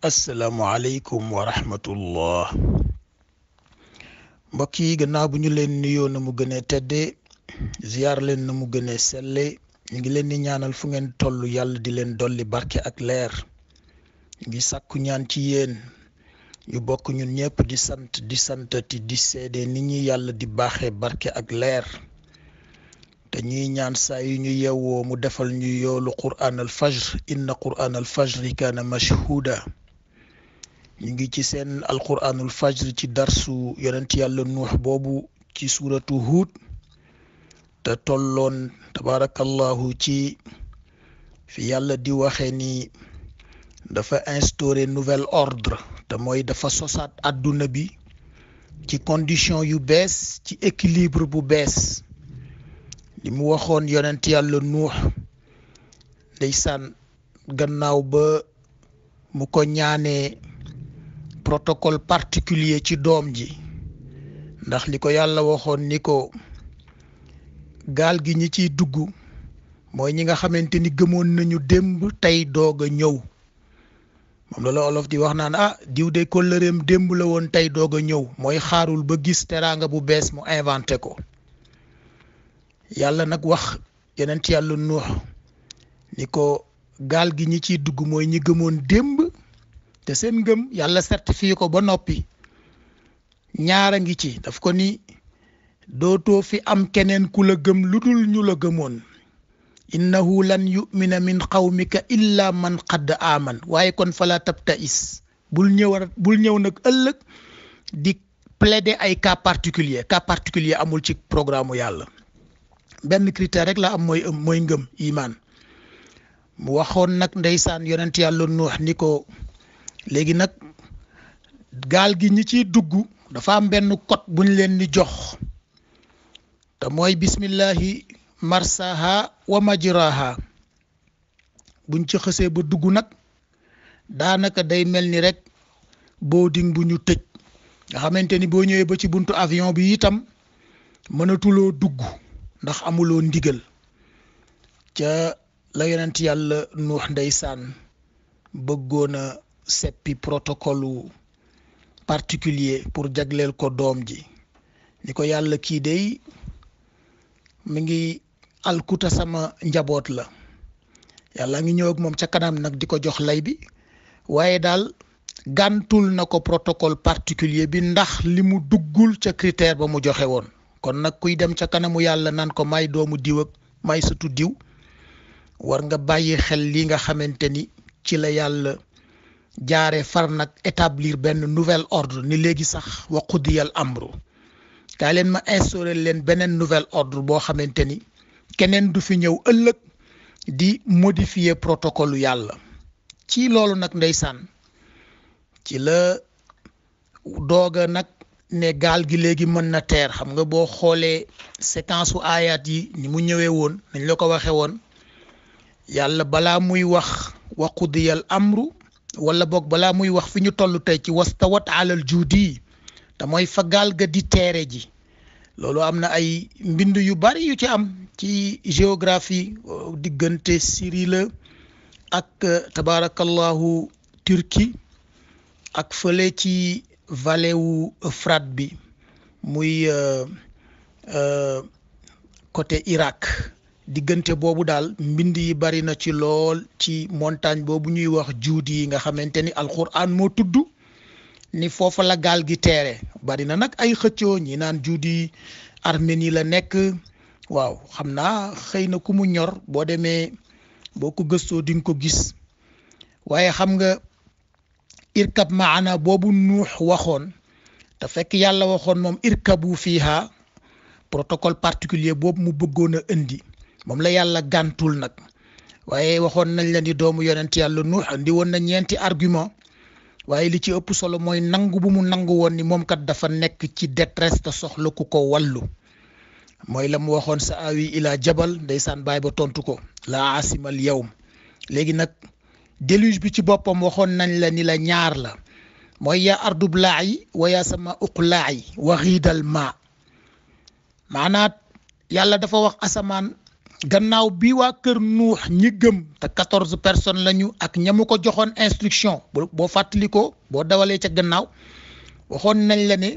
asalaamualeykum wa rahmatullah mbokk yi gannaaw bu ñu leen nuyoo na mu gënee tedde ziyaar leen na mu gënee selle ñu ngi leen di ñaanal fu ngeen toll yàlla di leen dolli barke ak leer ñu ngi sàkku ñaan ci yéen ñu bokk ñun ñëpp di santati di seede nit ñi yàlla di baaxee barke ak leer te ñuy ñaan saa yu ñu yewwoo mu defal ñu yoolu qur'aan al fajr inna qur'aan al fajri kaana mashhuuda ñu ngi ci seen alquraanul fajr ci darsu yonent yàlla nuux boobu ci suuratu huud te tolloon tabarakallahu ci fi yàlla di waxee ni dafa instaurer nouvel ordre te mooy dafa sosaat àdduna bi ci condition yu bees ci équilibre bu bees li mu waxoon yonent yàlla nuux ndeysaan gannaaw ba mu ko ñaanee protocole particulier ci doom ji ndax li ko yàlla waxoon ni ko gaal gi ñi ciy dugg mooy ñi nga xamante ni gëmoon nañu démb tey doog a ñëw moom la olof di wax naan diw de kóllëreem démb la woon tey doog a ñëw mooy xaarul ba gis teraanga bu bees mu inventé ko yàlla nag wax yonent yàlla nuux ni ko gaal gi ñi ciy dugg mooy ñi gëmoon démb te seen ngëm yàlla certifié ko ba noppi ñaara ngi ci daf ko ni dootoo fi am keneen ku la gëm lu dul ñu la gëmoon innahu lan yumina min qawmika illa man qad aman waaye kon fala tabtais bul ñëw nag ëllëg di plaider ay cas particulier amul ci programme yàlla benn critère rek la am mooy ngëm iman mu waxoon nag ndeysaan yonent yàlla nuux ni ko léegi nag gaal gi ñi ciy dugg dafa am benn code buñ leen di jox te mooy bismillahi marsaha wa majraha buñ ci xësee ba dugg nag daanaka day mel ni rek boarding bu ñu tëj nga xamante ni boo ñëwee ba ci buntu avion bi itam mënatuloo dugg ndax amuloo ndigal ca la yonent yàlla nuux ndeysaan bëggoon a seppi protocole particulier pour jagleel ko doom ji ni ko yàlla kii dey mi ngi alkuta sama njaboot la yàlla ngi ñëw ak moom ca kanam nag di ko jox lay bi waaye daal gàntul na ko protocole particulier bi ndax li mu duggul ca critère ba mu joxe woon kon nag kuy dem ca kanamu yàlla naan ko may doomu diw ak may sëtu diw war nga bàyyi xel li nga xamante ni ci la yàlla jaare far nag établir benn nouvel ordre ni léegi sax wa qudiyal amru kaa leen ma instaurer leen beneen nouvel ordre boo xamante ni keneen du fi ñëw ëllëg di modifier protocole yàlla ci loolu nag ndeysaan ci la dooga nag ne gaal gi léegi mën na teer xam nga boo xoolee séquence u aayaat yi ni mu ñëwee woon nañ la ko waxe woon yàlla balaa muy wax wa qudiyal amru wala boog balaa muy wax fi ñu toll tey ci wastawat alal juudi te mooy fa gaal ga di teere ji loolu am na ay mbind yu bari yu ci am ci géographie diggante Syrie la ak tabarakallahu Turquie ak fële ci vallée wu Euphrate bi muy côté Irak diggante boobu daal mbind yi bari na ci lool ci montagne boobu ñuy wax juudi yi nga xamante ni alquran moo tudd ni foofa la gaal gi teere bari na nag ay xëccoo ñi naan juudi Arménie la nekk waaw xam naa xëy na ku mu ñor boo demee boo ko gëstoo di nga ko gis waaye xam nga irkab maana boobu nuux waxoon te fekk yàlla waxoon moom irkabu fiha protocole particulier boobu mu bëggoon a indi moom la yàlla gàntul nag waaye waxoon nañ la ni doomu yonent yàlla nuux andi woon na ñeenti argument waaye li ci ëpp solo mooy nangu bu mu nangu woon ni moom kat dafa nekk ci détresse te soxla ku ko wàllu mooy la mu waxoon sa awi ila jabal ndeysaan baay ba tontu ko la asimal yawm léegi nag déluge bi ci boppam waxoon nañ la ni la ñaar la mooy yaa ardu blaayi wa yaa sama uqlaayi wa xiidal ma maanaat yàlla dafa wax asamaan gannaaw bi waa kër nuux ñi gëm te 14 personnes lañu ak ñamu ko joxoon instruction boo fàttalikoo boo dawalee ca gannaaw waxoon nañ la ne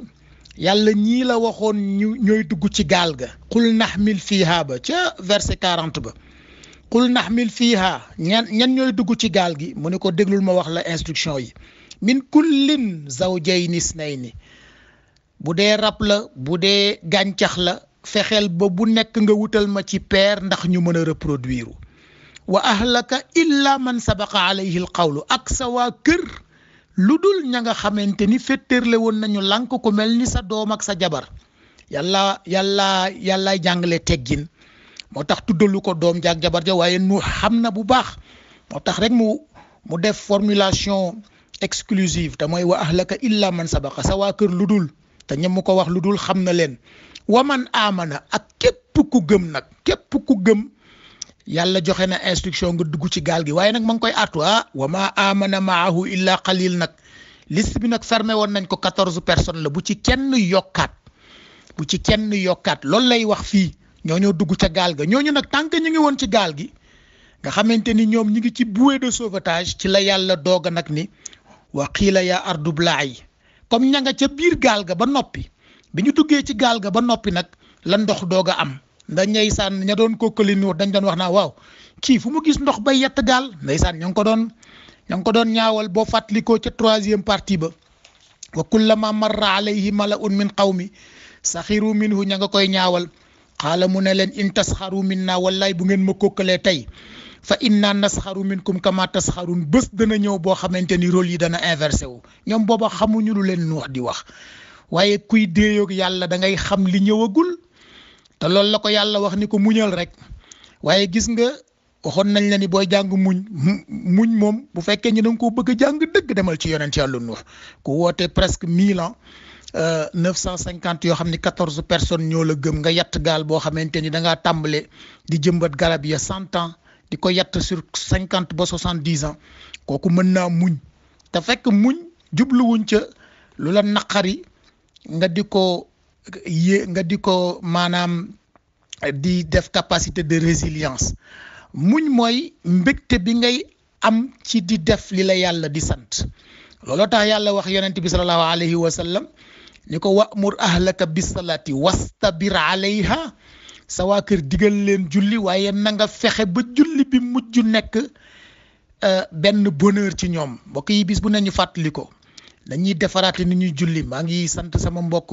yàlla ñii la waxoon ñooy dugg ci gaal ga qul naxmil fiiha ba ca verset 40 ba qul naxmil fiiha ñan ñooy dugg ci gaal gi mu ne ko déglul ma wax la instruction yi min kullin zawjayni isnayni bu dee rab la bu dee gàncax la fexeel ba bu nekk nga wutal ma ci peer ndax ñu mën a reproduire wa ahlaka illa man sabaqa alayhi alqawlu ak sa waa kër lu dul ña nga xamante ni féttéerle woon nañu lànk ko mel ni sa doom ak sa jabar yàllaay jàngale teggin moo tax tuddalu ko doom jaak jabar ja waaye nu xam na bu baax moo tax rek mu def formulation exclusive te mooy wa ahlaka illa man sabaqa sa waa kër lu dul te ñam ko wax lu dul xam na leen wa man amana ak képp ku gëm nag képp ku gëm yàlla joxe na instruction nga dugg ci gaal gi waaye nag ma ngi koy artu wa ma amana maahu illa qalil nag liste bi nag fermé woon nañ ko 14 personnes la bu ci kenn yokkaat loolu lay wax fii ñoo dugg ca gaal ga ñooñu nag tant que ñu ngi woon ci gaal gi nga xamante ni ñoom ñi ngi ci bouée de sauvetage ci la yàlla dooga nag ni wa qiila ya ardu blaa'i comme ña nga ca biir gaal ga ba noppi bi ñu duggee ci gaal ga ba noppi nag la ndox doog a am ndax ndeysaan ña doon kokkali ni dañ doon wax naa waaw kii fu mu gis ndox bay yett gaal ndeysaan ña ngi ko doon ñaawal boo fàttalikoo ca 3e partie ba wa kullama marra alayhi mala'un min qawmi saxiru minhu ña nga koy ñaawal xaala mu ne leen in tasxaru minna wallaay bu ngeen ma kokkalee tey fa inna nasxaru minkum kama tasxarun bés dana ñëw boo xamante ni rôle yi dana inversé wu ñoom booba xamuñu lu leen Nuux di wax waaye kuy déeyoog yàlla da ngay xam li ñëwagul te loolu la ko yàlla wax ni ko muñal rek waaye gis nga waxoon nañ la ni booy jàng muñ moom bu fekkee ñu da nga ko bëgg a jàng dëgg demal ci yonent yàlla Nuux ku woote presque 1000 ans 950 yoo xam ni 14 personnes ñoo la gëm nga yatt gaal boo xamante ni da ngaa tàmbale di jëmbat garab ya 100 ans di ko yatt sur 50 ba 70 ans kooku mën naa muñ te fekk muñ jubluwuñ ca lu la naqari nga di ko maanaam di def capacité de résilience muñ mooy mbégte bi ngay am ci di def li la yàlla di sant looloo tax yàlla wax yonent bi sallallahu alayhi wa sallam ni ko wa'mur ahlaka bis-salati wastabir alayha sa waa kër digal leen julli waaye na nga fexe ba julli bi mujj nekk benn bonheur ci ñoom mbokk yi bis bu ne ñu fàttali ko dañuy defaraate ni ñuy julli maa ngi sant sama mbokk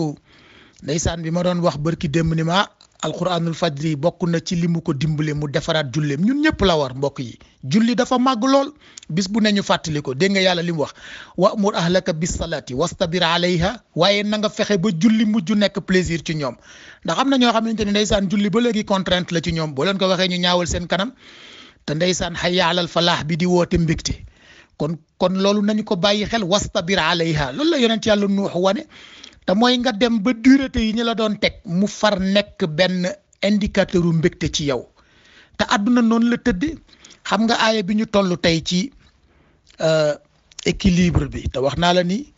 ndeysaan bi ma doon wax barki démb ni ma alquranul fajri bokk na ci li mu ko dimbale mu defaraat julleem ñun ñëpp la war mbokk yi julli dafa màgg lool bis bu ne ñu fàttali ko dégg nga yàlla li mu wax wa'mur ahlaka bis salati wastabir alayha waaye na nga fexe ba julli mujj nekk plaisir ci ñoom ndax am na ñoo xamante ne ndeysaan julli ba léegi contrainte la ci ñoom boo leen ko waxee ñu ñaawal seen kanam te ndeysaan hayya alal falaax bi di woote mbégte kon loolu nañu ko bàyyi xel wastabir alayha loolu la yonent yàlla Nuux wane te mooy nga dem ba dureté yi ñu la doon teg mu far nekk benn indicateur u mbégte ci yow te àdduna noonu la tëdde xam nga aaya bi ñu toll tey ci équilibre bi te wax naa la ni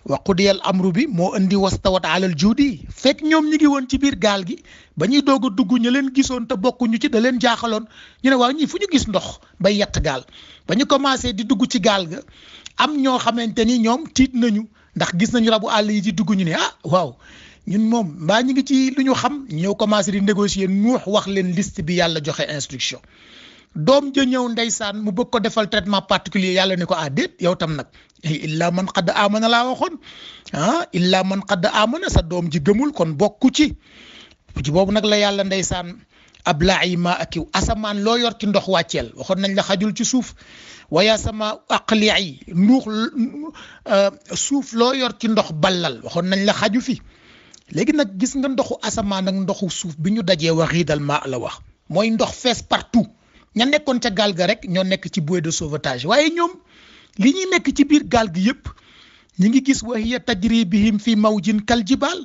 wa qudiyal amru bi moo indi wastawat alal juudi fekk ñoom ñi ngi woon ci biir gaal gi ba ñuy doog a dugg ñu leen gisoon te bokkuñu ci da leen jaaxaloon ñu ne waaw ñii fu ñu gis ndox bay yett gaal ba ñu commencé di dugg ci gaal ga am ñoo xamante ni ñoom tiit nañu ndax gis nañu rabu àll yi di dugg ñu ne waaw ñun moom mbaa ñu ngi ci lu ñu xam ñëw commencé di négocier Nuux wax leen liste bi yàlla joxe instruction doom ja ñëw ndeysaan mu bëgg ko defal traitement particulier yàlla ne ko déet yow tam nag illa man qad amana laa waxoon illa man qad amana sa doom ji gëmul kon bokku ci boobu nag la yàlla ndeysaan ablaayi ma akiw asamaan loo yor ci ndox wàcceel waxoon nañ la xajul ci suuf waya sama aqliyi Nuux suuf loo yor ci ndox ballal waxoon nañ la xaju fi léegi nag gis nga ndoxu asamaan ak ndoxu suuf bi ñu dajee waxiidal ma la wax mooy ndox fees partout ña nekkoon ca gaal ga rek ñoo nekk ci bouée de sauvetage waaye ñoom li ñuy nekk ci biir gaal gi yëpp ñi ngi gis wa hiya tajri bihim fi mawjin kal jibaal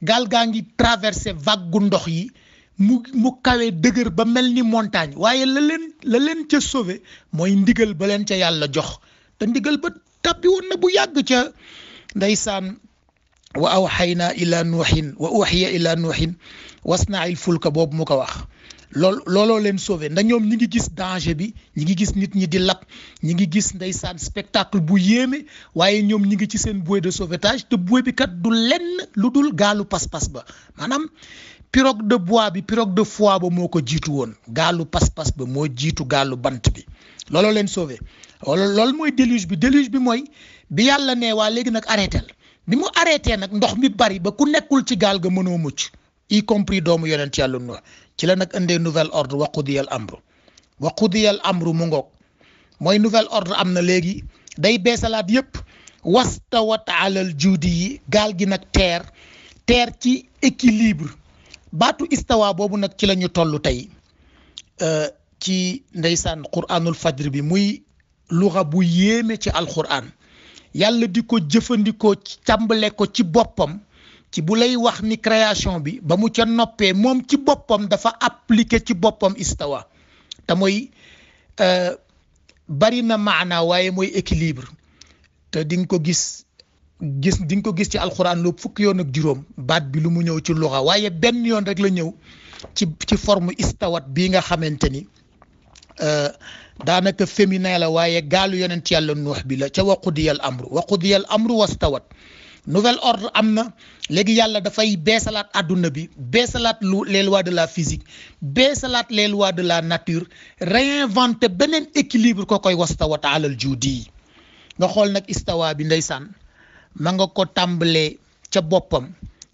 gaal gaa ngi traversé vague ndox yi mu kawee dëgër ba mel ni montagne waaye la leen ca sauvé mooy ndigal ba leen ca yàlla jox te ndigal ba tàbbi woon na bu yàgg ca ndeysaan wa awxayna ila nuuhin wa uxiya ila nuuhin wasnail fulka boobu mu ko wax looloo leen sauvé ndax ñoom ñi ngi gis danger bi ñi ngi gis nit ñi di lap ñi ngi gis ndeysaan spectacle bu yéeme waaye ñoom ñi ngi ci seen bouée de sauvetage te bouée bi kat du lenn lu dul gaalu pas-pas ba maanaam pirogue de bois bi pirogue de foie ba moo ko jiitu woon gaalu pas-pas ba moo jiitu gaalu bant bi looloo leen sauvé loolu mooy déluge bi mooy bi yàlla ne waa léegi nag arrêté bi mu arrêté nag ndox mi bari ba ku nekkul ci gaal ga mënoo mucc y compris doomu yonent yàlla Nuux ci la nag indee nouvel ordre wa qudiyal amru mu ngoog mooy nouvel ordre am na léegi day beesalaat yépp wastawat alal juudi yi gaal gi nag teer ci équilibre baatu istawa boobu nag ci la ñu toll tey ci ndeysaan quraanul fajr bi muy luxa bu yéeme ci alquran yàlla di ko jëfandikoo càmbale ko ci boppam ci bu lay wax ni création bi ba mu ca noppee moom ci boppam dafa appliqué ci boppam istawa te mooy bari na maana waaye mooy équilibre te di nga ko gis di nga ko gis ci alxuraan lu fukki yoon ak juróom baat bi lu mu ñëw ci luxa waaye benn yoon rek la ñëw ci forme istawat bii nga xamante ni daanaka féminin la waaye gaalu yonent yàlla nuux bi la ca waqudiyal amru wastawat nouvel ordre am na léegi yàlla dafay beesalaat àdduna bi beesalaat les lois de la physique beesalaat les lois de la nature réinventer beneen équilibre ko koy wastawat alal juudi nga xool nag istawa bi ndeysaan ma nga ko tàmbalee ca boppam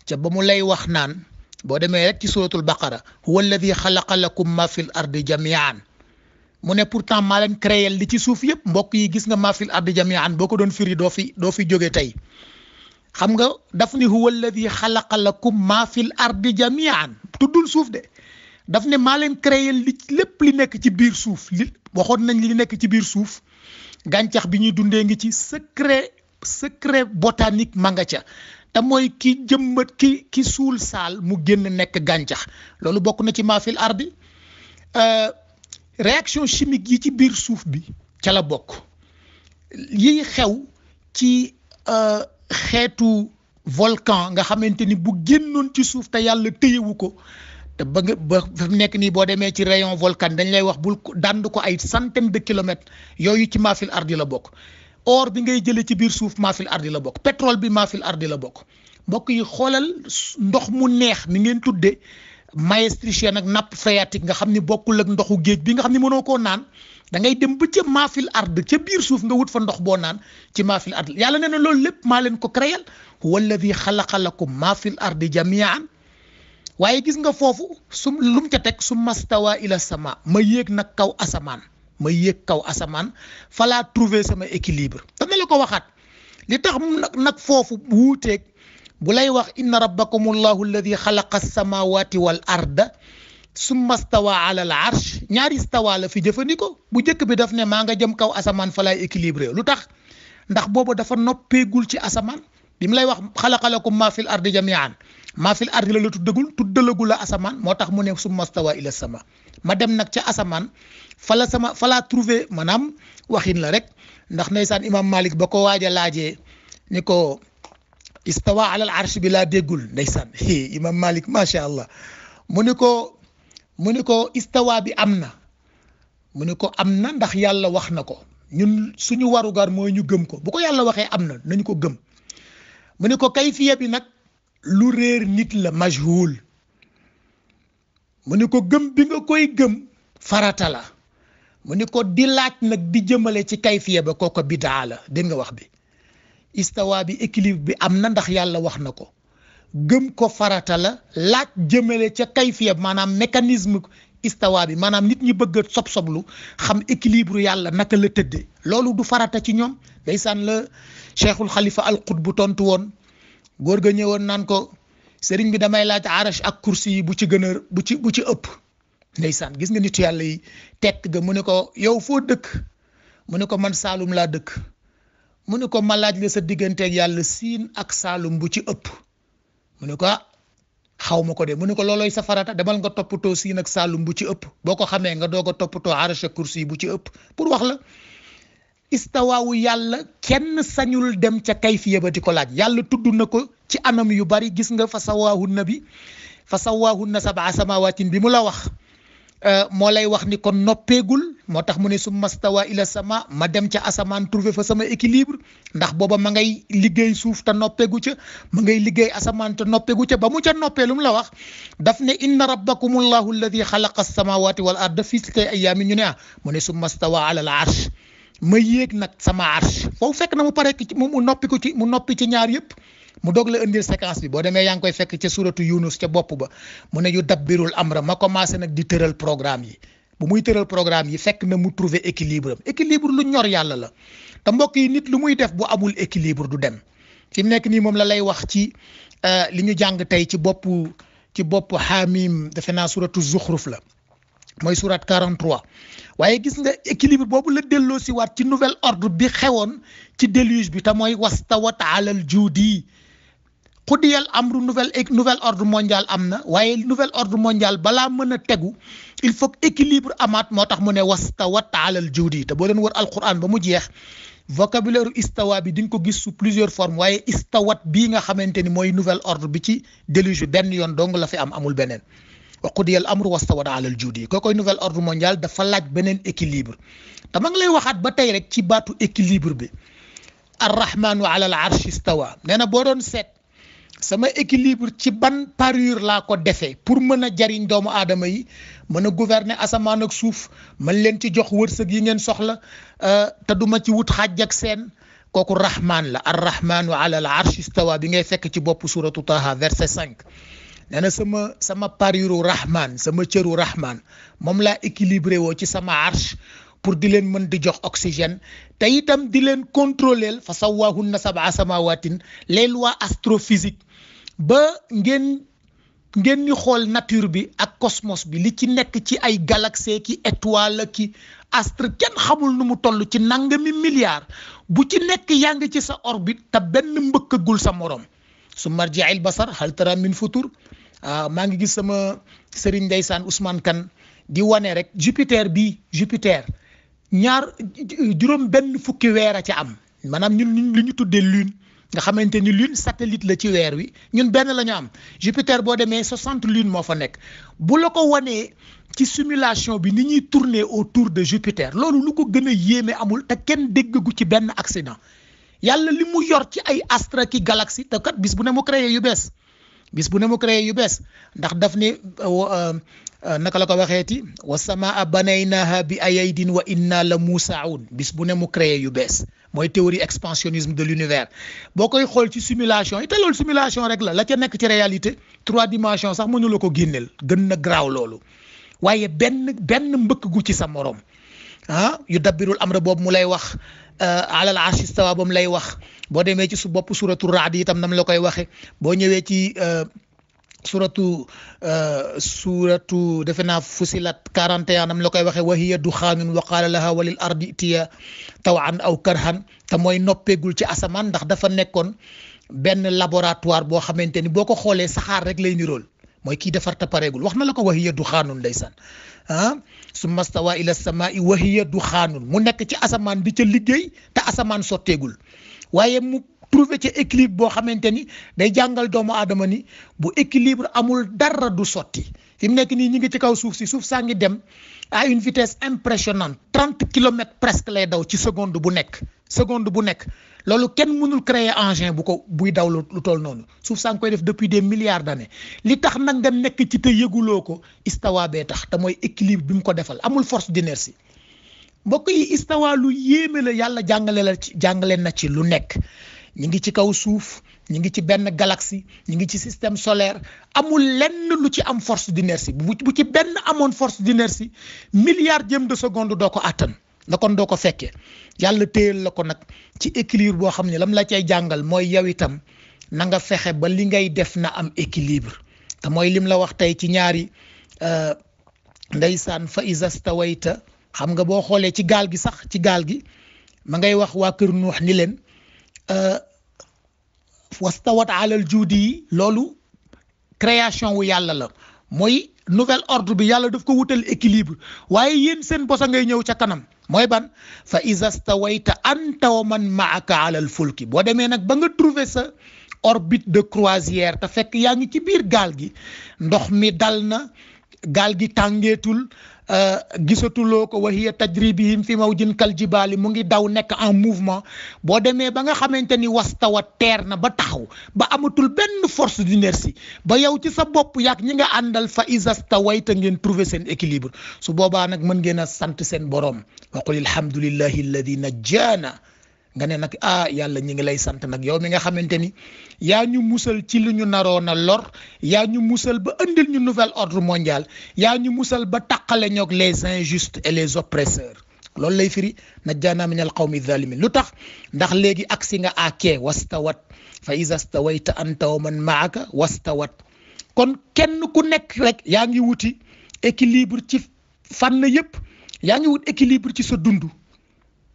ca ba mu lay wax naan boo demee rek ci suratul baqara huwa alladi xalaqa lakum ma fil ardi jamian mu ne pourtant maa leen créé li ci suuf yëpp mbokk yi gis nga ma fil ardi jamian boo ko doon firi doo fi jóge tey xam nga daf ni huwa alladi xalaqa lakum ma fil ardi jamian tuddul suuf de daf ne maa leen créé li lépp li nekk ci biir suuf li waxoon nañ li nekk ci biir suuf gàncax bi ñuy dundee ngi ci secret botanique ma nga ca te mooy ki jëmbat ki suul saal mu génn nekk gàncax loolu bokk na ci ma fil ardi réaction chimique yi ci biir suuf bi ca la bokk yiy xew ci xeetu volcan nga xamante ni bu génnoon ci suuf te yàlla téyewu ko te ba nekk nii boo demee ci rayon volcan dañ lay wax bul dànd ko ay centaine de kilomètres yooyu ci maafil ardi la bokk or bi ngay jëlee ci biir suuf maafil ardi la bokk pétrole bi maafil ardi la bokk mbokk yi xoolal ndox mu neex mi ngeen tuddee maastrichtienne ak nappe phréatique nga xam ni bokkul ak ndoxu géej bi nga xam ni mënoo koo naan da ngay dem ba ca maafil ard ca biir suuf nga wut fa ndox boo naan ci maafil ard yàlla nee na loolu lépp maa leen ko créel huwa alladi xalaqa lakum maafil ardi jamian waaye gis nga foofu lu mu ca teg summa stawa ila sama ma yéeg nag kaw asamaan falaa trouver sama équilibre dana la ko waxaat li tax nag foofu wuuteeg bu lay wax inna rabbakum allahu alladi xalaqa samawati wal arda summa stawa ala al arsh ñaari stawa la fi jëfandikoo bu njëkk bi daf ne maa nga jëm kaw asamaan fa laay équilibré lu tax ndax boobu dafa noppeegul ci asamaan bi mu lay wax xalaqa lakum maa fil ardi jamian maa fil ardi la tuddalagul la asamaan moo tax mu ne summa stawa ila sama ma dem nag ca asamaan falaa trouvé maanaam waxin la rek ndax ndeysaan imam Malik ba ko waaj a laajee ni ko istawa ala al arsh bi laa déggul ndeysaan imam Malik macha allah mu ni ko istawa bi am na mu ni ko am na ndax yàlla wax na ko ñun suñu warugar mooy ñu gëm ko bu ko yàlla waxee am na nañu ko gëm mu ni ko kayfiya bi nag lu réer nit la majhul mu ni ko gëm bi nga koy gëm farata la mu ni ko di laaj nag di jëmale ci kayfiya ba kooko bidaa la dégg nga wax bi istawa bi équilibre bi am na ndax yàlla wax na ko gëm ko farata la laaj jëmale ca kayfiya maanaam mécanisme istawa bi maanaam nit ñi bëgg a sob-soblu xam équilibre yàlla naka la tëddee loolu du farata ci ñoom ndeysaan la cheikhul xalifa al qutb tontu woon góor ga ñëwoon naan ko sëriñ bi damay laaj arash ak kursi yi bu ci gën a bu ci ëpp ndeysaan gis nga nitu yàlla yi tekk ga mu ne ko yow foo dëkk mu ne ko man Saalum laa dëkk mu ne ko ma laaj la sa digganteeg yàlla siin ak Saalum bu ci ëpp mu ne ko xaw ma ko de mu ne ko looloy sa farata demal nga toppatoo siin ak Saalum bu ci ëpp boo ko xamee nga doog a toppatoo arash ak kursi yi bu ci ëpp pour wax la istawaawu yàlla kenn sañul dem ca kayfiya ba di ko laaj yàlla tudd na ko ci anam yu bari gis nga fa sawaahunna sab'a samawaatin bi mu la wax moo lay wax ni kon noppeegul moo tax mu ne summa stawa ila sama ma dem ca asamaan trouver fa sama équilibre ndax booba ma ngay liggéey suuf te noppeegu ca ma ngay liggéey asamaan te noppeegu ca ba mu ca noppee lu mu la wax daf ne inna rabbakumullahu alladi xalaqa as-samawati wal arda fi sittati ayaamin ñu ne mu ne summa stawa ala al arsh ma yéeg nag sama arsh foofu fekk na mu pare mu noppi ci ñaar yëpp mu doog la indil séquence bi boo demee yaa ngi koy fekk ca suratu Yunus ca bopp ba mu ne yu dabbirul amra ma commencé nag di tëral programme yi bu muy tëral programme yi fekk na mu trouver équilibre am équilibre lu ñor yàlla la te mbokk yi nit lu muy def bu amul équilibre du dem fi mu nekk nii moom la lay wax ci li ñu jàng tey ci bopp Hamim defe naa suratu Zuxruf la mooy surat 43 waaye gis nga équilibre boobu la delloo si waat ci nouvel ordre bi xewoon ci déluge bi te mooy wastawat alal juudi xudiyal amru nouvel ordre mondial am na waaye nouvel ordre mondial balaa mën a tegu il faut que équilibre amaat moo tax mu ne wastawat alal juudi te boo doon wër alquran ba mu jeex vocabulaire istawa bi di nga ko gis sous plusieurs formes waaye istawat bii nga xamante ni mooy nouvel ordre bi ci déluge bi benn yoon dong la fi amul beneen wa qudiyal amru wastawat alal juudi kookoy nouvel ordre mondial dafa laaj beneen équilibre te ma ngi lay waxaat ba tey rek ci baatu équilibre bi arrahmanu ala al arshi istawa nee na boo doon seet sama équilibre ci ban parure laa ko defee pour mën a jariñ doomu aadama yi mën a gouverner asamaan ak suuf mën leen ci jox wërsëg yi ngeen soxla te duma ci wut xàjj ak seen kooku rahman la arrahmanu ala al arshi istawa bi ngay fekk ci bopp suratu Taha verset 5 nee na sama parure rahman sama cëru rahman moom laa équilibré woo ci sama arsh pour di leen mën di jox oxygène te itam di leen contrôler fa sawwahunna sab'a samawatin les lois astrophysiques ba ngeen ni xool nature bi ak cosmos bi li ci nekk ci ay galaxie ki étoile ki astre kenn xamul nu mu toll ci nangami milliards bu ci nekk yaa ngi ci sa orbite te benn mbëkkagul sa morom su marji'il basar hal tara min futur maa ngi gis sama sëriñ ndeysaan Ousmane Kane di wane rek Jupiter juróom benn fukki weer a ca am maanaam ñun li ñu tuddee lune nga xamante ni lune satellite la ci weer wi ñun benn la ñu am Jupiter boo demee 60 lune moo fa nekk bu la ko wanee ci simulation bi ni ñuy tourner autour de Jupiter loolu lu ko gën a yéeme amul te kenn déggagu ci benn accident yàlla li mu yor ci ay astre ki galaxie te kat bis bu ne mu créé yu bees ndax daf ne naka la ko waxeeti wa samaa banaynaha bi ayaydin wa inna la musaun bis bu ne mu créé yu bees mooy théorie expansionnisme de l'univers boo koy xool ci simulation yi te loolu simulation rek la ca nekk ci réalité 3 dimensions sax mënu la ko génneel gën na graaw loolu waaye benn mbëkk gu ci sa morom yu dabbirul amra boobu mu lay wax alal arshi istawa ba mu lay wax boo demee ci su bopp suratu raad yi itam nam la koy waxe boo ñëwee ci suratu defe naa fusilat 41 nam la koy waxe wa hiya duxaanun wa qaala laha walil ardi itiya tawan aw karhan te mooy noppeegul ci asamaan ndax dafa nekkoon benn laboratoire boo xamante ni boo ko xoolee saxaar rek lay nirool mooy kii defar te pareegul wax na la ko wa hiya duxaanun ndeysaan summa stawa ila samaa'i wa hiya duxaanun mu nekk ci asamaan di ca liggéey te asamaan sotteegul waaye mu trouver ci équilibre boo xamante ni day jàngal doomu aadama ni bu équilibre amul dara du sotti fi mu nekk nii ñi ngi ci kaw suuf saa ngi dem à une vitesse impressionnante 30 kilomètres presque lay daw ci seconde bu nekk loolu kenn mënul créer engin buy daw lu toll noonu suuf saa ngi koy def depuis des milliards d'années li tax nag nga nekk ci te yëguloo ko istawa bee tax te mooy équilibre bi mu ko defal amul force d'inertie mbokk yi istawa lu yéeme la yàlla jàngale na ci lu nekk ñi ngi ci kaw suuf ñi ngi ci benn galaxie ñi ngi ci système solaire amul lenn lu ci am force d'inertie bu ci benn amoon force d'inertie milliardième de seconde doo ko attan na kon doo ko fekkee yàlla téyel la ko nag ci équilibre boo xam ne lam la cay jàngal mooy yow itam na nga fexe ba li ngay def na am équilibre te mooy lim la wax tey ci ñaari ndeysaan fa iza stawayta xam nga boo xoolee ci gaal gi ma ngay wax waa kër Nuux ni leen wastawat alal juudi yi loolu création wu yàlla la mooy nouvel ordre bi yàlla daf ko wutal équilibre waaye yéen seen bosa ngay ñëw ca kanam mooy ban fa iza stawayta anta wa man maaka alal fulki boo demee nag ba nga trouver sa orbite de croisière te fekk yaa ngi ci biir gaal gi ndox mi dal na gaal gi tàngeetul gisatuloo ko wa hiya tajri bihim fi mawjin kal jibaali mu ngi daw nekk en mouvement boo demee ba nga xamante ni wastawa teer na ba taxaw ba amatul benn force d'inertie ba yow ci sa bopp yaak ñi nga àndal fa iza stawayta ngeen trouver seen équilibre su boobaa nag mën ngeen a sant seen borom wa qul alhamdulillahi alladi najjaana nga ne nag yàlla ñi ngi lay sant nag yow mi nga xamante ni yaa ñu musal ci lu ñu naroon a lor yaa ñu musal ba andil ñu nouvel ordre mondial yaa ñu musal ba taqale ñoog les injustes et les oppresseurs loolu lay firi najjaana min al qawmi zalimin lu tax ndax léegi agsi nga akee wastawat fa iza stawayta anta wa man maaka wastawat kon kenn ku nekk rek yaa ngi wuti équilibre ci fànn yëpp yaa ngi wut équilibre ci sa dund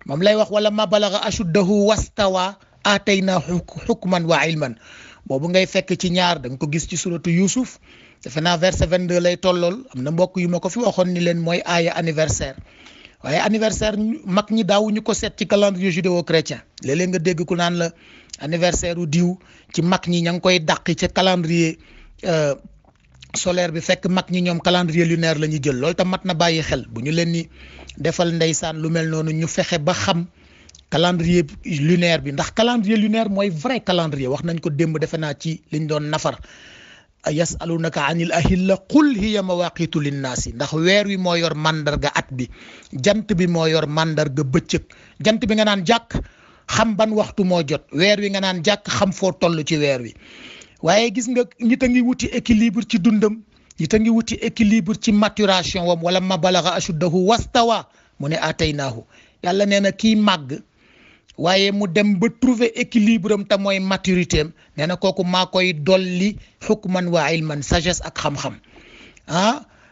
moom lay wax wala ma balaga ashuddahu wastawa atayna hukman wa ilman boobu ngay fekk ci ñaar da nga ko gis ci suratu Yusuf defe naa verset 22 lay tollool am na mbokk yu ma ko fi waxoon ni leen mooy aaya anniversaire waaye anniversaire mag ñi daawuñu ko seet ci calendrier judéo-chrétien léeg-léeg nga dégg ku naan la anniversaire u diw ci mag ñi ña ngi koy dàqi ca calendrier solaire bi fekk mag ñi ñoom calendrier lunaire la ñu jël loolu tam mat na bàyyi xel bu ñu leen ni defal ndeysaan lu mel noonu ñu fexe ba xam calendrier lunaire bi ndax calendrier lunaire mooy vrai calendrier wax nañ ko démb defe naa ci liñ doon nafar yasalunaka anil ahilla qul hiya mawaqitu linnaasi ndax weer wi moo yor mandarga at bi jant bi moo yor mandarga bëccëg jant bi nga naan jàkk xam ban waxtu moo jot weer wi nga naan jàkk xam foo toll ci weer wi waaye gis nga nit a ngi wuti équilibre ci dundam nit a ngi wuti équilibre ci maturation wam wala ma balaga ashuddahu wastawa mu ne ataynaahu yàlla nee na kii màgg waaye mu dem ba trouver équilibre am te mooy maturité am nee na kooku maa koy dolli hukman wa ilman sagesse ak xam-xam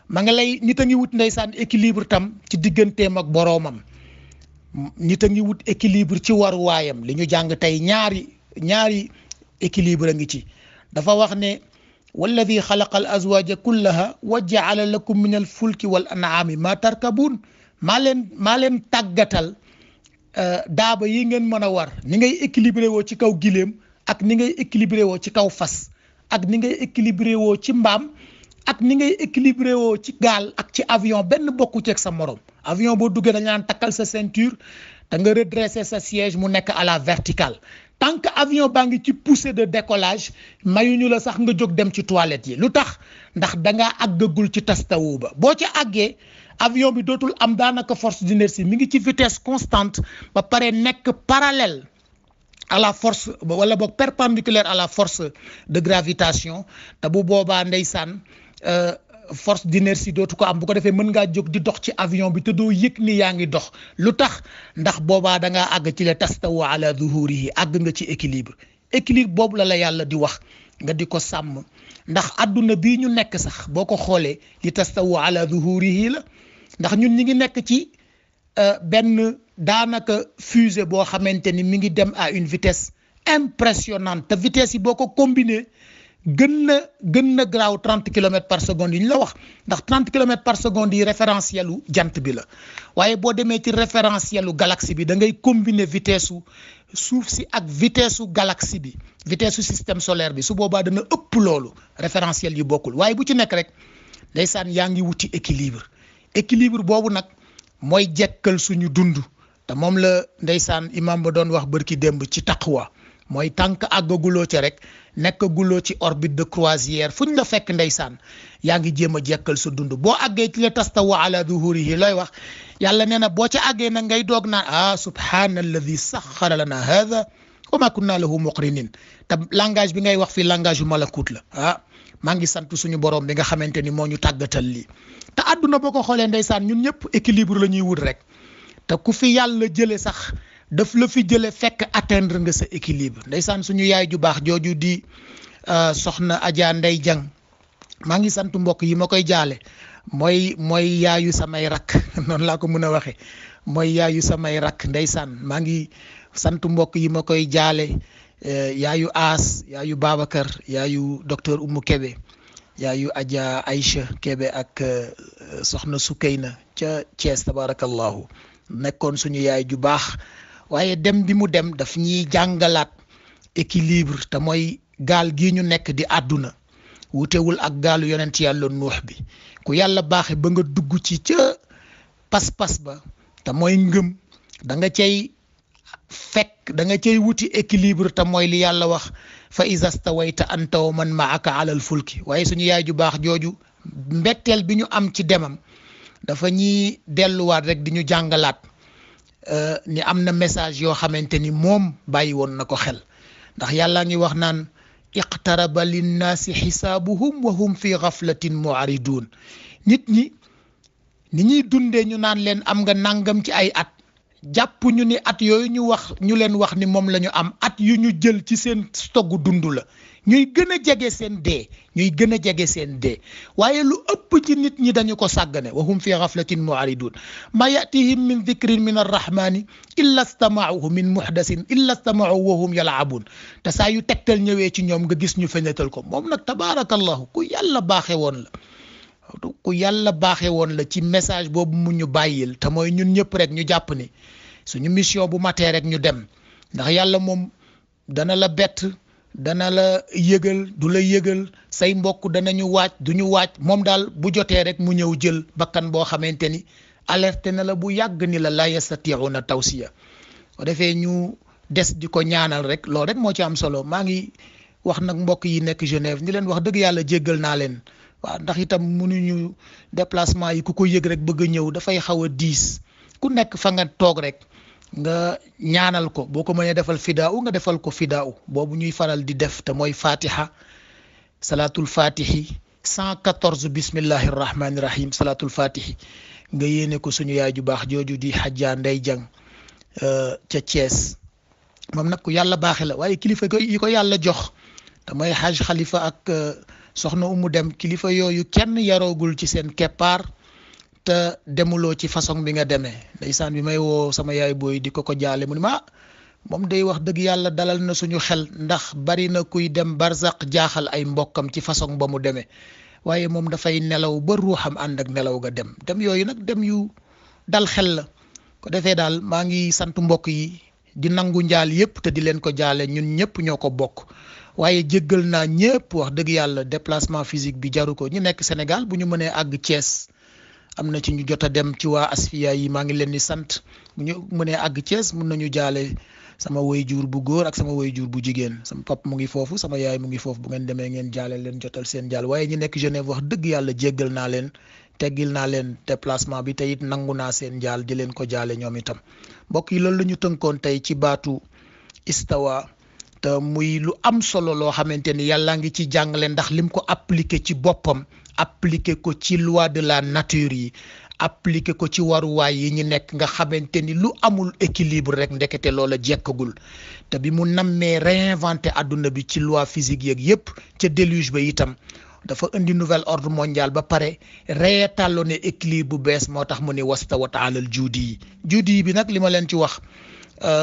ma nga lay nit a ngi wut ndeysaan équilibre tam ci digganteem ak boroomam nit a ngi wut équilibre ci waruwaayam li ñu jàng tey ñaari équilibre a ngi ci dafa wax ne walladi xalaqa al azwaja kullaha wa jaala lakum min al fulki wal an'ami ma tarkabun maa leen tàggatal daaba yi ngeen mën a war ni ngay équilibré woo ci kaw giléem ak ni ngay équilibré woo ci kaw fas ak ni ngay équilibré woo ci mbaam ak ni ngay équilibré woo ci gaal ak ci avion benn bokku ceeg sa morom avion boo duggee dañu naan takkal sa ceinture te nga redresser sa siège mu nekk à la verticale tant que avion baa ngi ci poussée de décollage mayuñu la sax nga jóg dem ci toilette yi lu tax ndax dangaa àggagul ci tastawu ba boo ci àggee avion bi dootul am daanaka force d'inertie mi ngi ci vitesse constante ba pare nekk parallèle à la force wala boog perpendiculaire à la force de gravitation te bu boobaa ndeysaan force d'inertie dootu ko am bu ko defee mën ngaa jóg di dox ci avion bi te doo yëg ni yaa ngi dox lu tax ndax boobaa da ngaa àgg ci la tastawu ala zuhurihi àgg nga ci équilibre boobu la yàlla di wax nga di ko sàmm ndax adduna bii ñu nekk sax boo ko xoolee li tastawu ala zuhurihi la ndax ñun ñi ngi nekk ci benn daanaka fusée boo xamante ni mi ngi dem à une vitesse impressionnante te vitesse yi boo ko combiné gën na graaw 30 kilomètres par seconde yi ñu la wax ndax 30 kilomètres par seconde yi référentiel u jant bi la waaye boo demee ci référentiel u galaxie bi da ngay combiner vitesse u suuf si ak vitesse u galaxie bi vitesse u système solaire bi su boobaa dana ëpp loolu référentiel yu bokkul waaye bu ci nekk rek ndeysaan yaa ngi wuti équilibre boobu nag mooy jekkal suñu dund te moom la ndeysaan imam ba doon wax bërki démb ci taqwa mooy tànk àggaguloo ca rek nekkaguloo ci orbite de croisière fuñ la fekk ndeysaan yaa ngi jéem a jekkal sa dund boo àggee ci la tastawa ala duhurihi looy wax yàlla nee na boo ca àggee nag ngay doog naan subhana alladi saxara lana hadha wa ma kunna lahu muqrinin te langage bi ngay wax fii langage yu malakut la maa ngi sant suñu borom bi nga xamante ni moo ñu tàggatal lii te àdduna boo ko xoolee ndeysaan ñun ñëpp équilibre la ñuy wut rek te ku fi yàlla jële sax daf la fi jële fekk atteindre nga sa équilibre ndeysaan suñu yaay ju baax jooju di soxna Adja Ndey Jang maa ngi sant mbokk yi ma koy jaale mooy yaayu samay rakk noonu laa ko mën a waxe mooy yaayu samay rakk ndeysaan maa ngi sant mbokk yi ma koy jaale yaayu As yaayu Babacar yaayu docteur Oumou Kébé yaayu Adja Aïcha Kébé ak soxna Soukeyna ca Thiès tabarakallahu nekkoon suñu yaay ju baax waaye dem bi mu dem daf ñuy jàngalaat équilibre te mooy gaal gii ñu nekk di àdduna wutewul ak gaalu yonent yàlla nuux bi ku yàlla baaxe ba nga dugg ci ca pas-pas ba te mooy ngëm da nga cay fekk da nga cay wuti équilibre te mooy li yàlla wax fa iza stawayta anta wa man maaka alal fulki waaye suñu yaay ju baax jooju mbetteel bi ñu am ci demam dafa ñuy delluwaat rek di ñu jàngalaat ni am na message yoo xamante ni moom bàyyi woon na ko xel ndax yàlla ngi wax naan iqtaraba linnaasi xisaabuhum wa hum fi gaflatin mu'ridun nit ñi ni ñuy dundee ñu naan leen am nga nangam ci ay at jàpp ñu ni at yooyu ñu leen wax ni moom la ñu am at yu ñu jël ci seen stoggu dund la ñuy gën a jege seen dee waaye lu ëpp ci nit ñi dañu ko sàggane wa hum fi ghaflatin mu'ridun ma yatihim min dhikrin min arrahmani illa istama'uhu min muhdasin illa istama'uhu wa hum yal'abun te saa yu tegtal ñëwee ci ñoom nga gis ñu feñatal ko moom nag tabaarakallahu ku yàlla baaxe woon la ci message boobu mu ñu bàyyil te mooy ñun ñëpp rek ñu jàpp ni suñu mission bu matee rek ñu dem ndax yàlla moom dana la bett dana la yëgal du la yëgal say mbokk danañu waaj duñu waaj moom daal bu jotee rek mu ñëw jël bakkan boo xamante ni alerté na la bu yàgg ni la yastati'una tawsiya ko defee ñu des di ko ñaanal rek loolu rek moo ci am solo maa ngi wax nag mbokk yi nekk Genève ni leen wax dëgg yàlla jéggal naa leen waaw ndax itam mënuñu déplacement yi ku ko yëg rek bëgg a ñëw dafay xaw a diis ku nekk fa nga toog rek nga ñaanal ko boo ko mënee defal fidaaw nga defal ko fidaaw boobu ñuy faral di def te mooy fatiha salatul fatihi 114 bismillahi rahmani rahim salatul fatihi nga yéene ko suñu yaay ju baax jooju di Hadja Ndey Jang ca Thiès moom nag ku yàlla baaxe la waaye kilifa yi ko yàlla jox te mooy Haj Khalifa ak soxna Umu Dem kilifa yooyu kenn yaroogul ci seen keppaar te demuloo ci façon bi nga demee ndeysaan bi may woo sama yaay booy di ko jaale mu ni ma moom day wax dëgg yàlla dalal na suñu xel ndax bari na kuy dem barzaq jaaxal ay mbokkam ci façon ba mu demee waaye moom dafay nelaw ba ruuxam ànd ak nelaw ga dem yooyu nag dem yu dal xel la ko defee daal maa ngi sant mbokk yi di nangu njaal yépp te di leen ko jaale ñun ñëpp ñoo ko bokk waaye jéggal naa ñëpp wax dëgg yàlla déplacement physique bi jaru ko ñu nekk Sénégal bu ñu mënee àgg Thiès am na ci ñu jot a dem ci waa Asfiya yi maa ngi leen di sant bu ñu mënee àgg Thiès mën nañu jaale sama waajur bu góor ak sama waajur bu jigéen sama pap mu ngi foofu sama yaay mu ngi foofu bu ngeen demee ngeen jaale leen jotal seen jaal waaye ñu nekk Genève wax dëgg yàlla jéggal naa leen teggil naa leen déplacement bi te it nangu naa seen jaal di leen ko jaale ñoom itam mbokk yi loolu la ñu tënkoon tey ci baatu istawa te muy lu am solo loo xamante ni yàlla ngi ci jàngale ndax lim ko appliqué ci boppam appliqué ko ci loi de la nature yi appliqué ko ci waruwaay yi ñu nekk nga xamante ni lu amul équilibre rek ndekete loola jekkagul te bi mu nammee réinventé adduna bi ci loi physique yeeg yépp ca déluge ba itam dafa indi nouvel ordre mondial ba pare réétalonné équilibre bu bees moo tax mu ni wastawat alal juudi yi bi nag li ma leen ci wax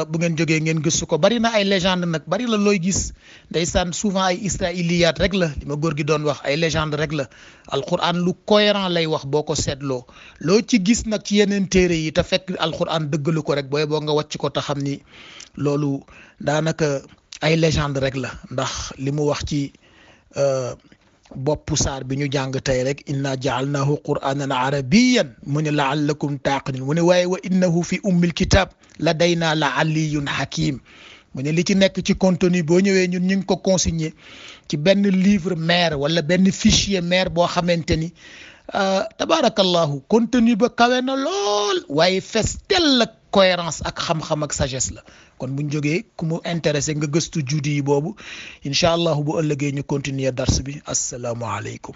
bu ngeen jógee ngeen gëstu ko bari na ay légende nag bari la looy gis ndeysaan souvent ay israiliyaat rek la li ma góor gi doon wax ay légende rek la alquran lu cohérent lay wax boo ko seetloo loo ci gis nag ci yeneen téere yi te fekk alquran dëggalu ko rek booy boo nga wàcc ko te xam ni loolu daanaka ay légende rek la ndax li mu wax ci bopp saar bi ñu jàng tey rek inna ja'alnahu qur'anan arabiyyan mu ne la'allakum taqilun mu ne waaye wa innahu fi ummil kitab ladayna la aliyyun hakim mu ne li ci nekk ci contenu boo ñëwee ñun ñu ngi ko consigné ci benn livre mère wala benn fichier mère boo xamante ni tabarakallahu contenu ba kawe na lool waaye fes tel la cohérence ak xam-xam ak sagesse la kon buñ jógee ku mu intéressé nga gëstu juudi yi boobu incha allah bu ëllëgee ñu continuer dars bi assalaamu aleykum